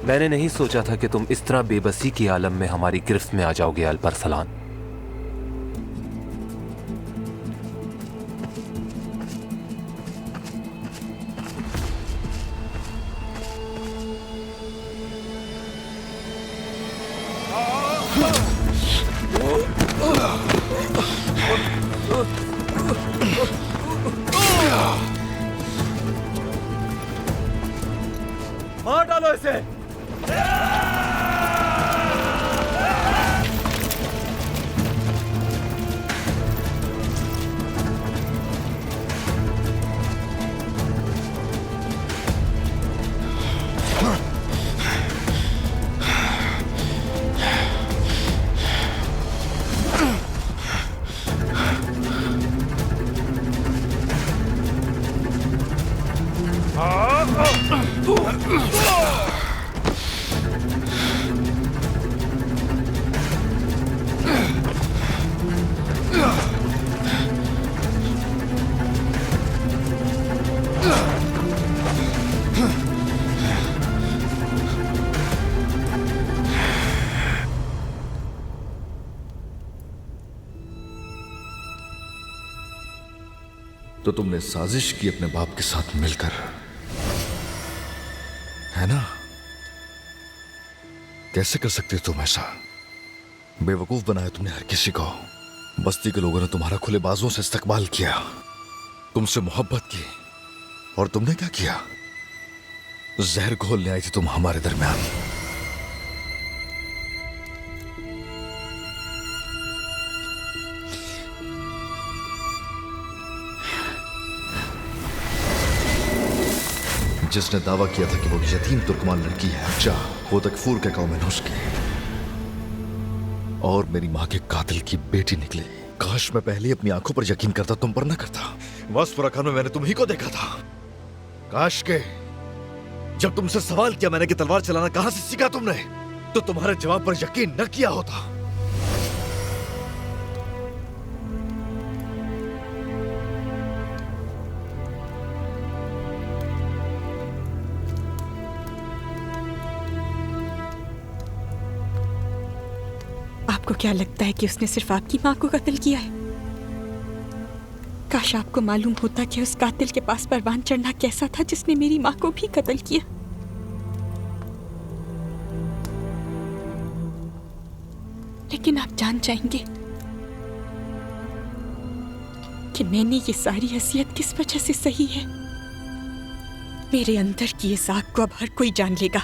मैंने नहीं सोचा था कि तुम इस तरह बेबसी की आलम में हमारी गिरफ्त में आ जाओगे अल्परसलान। मार डालो इसे। तो तुमने साजिश की अपने बाप के साथ मिलकर, है ना? कैसे कर सकते तुम ऐसा? बेवकूफ बनाया तुमने हर किसी को। बस्ती के लोगों ने तुम्हारा खुले बाजुओं से इस्तकबाल किया, तुमसे मोहब्बत की, और तुमने क्या किया? जहर घोलने आई थी तुम हमारे दरमियान। जिसने दावा किया था कि वो यतीम तुर्कमान लड़की है, अच्छा, वो तकफूर के कौम नूस की और मेरी माँ के कातिल की बेटी निकली। काश मैं पहले अपनी आंखों पर यकीन करता, तुम पर न करता। वसपुरा खान में मैंने तुम ही को देखा था। काश के जब तुमसे सवाल किया मैंने कि तलवार चलाना कहां से सीखा तुमने, तो तुम्हारे जवाब पर यकीन न किया होता। आपको क्या लगता है कि उसने सिर्फ आपकी माँ को कत्ल किया है? काश आपको मालूम होता कि उस कातिल के पास परवान चढ़ना कैसा था जिसने मेरी माँ को भी कत्ल किया। लेकिन आप जान जाएंगे कि मैंने ये सारी हैसियत किस वजह से सही है। मेरे अंदर की इस आग को अब हर कोई जान लेगा।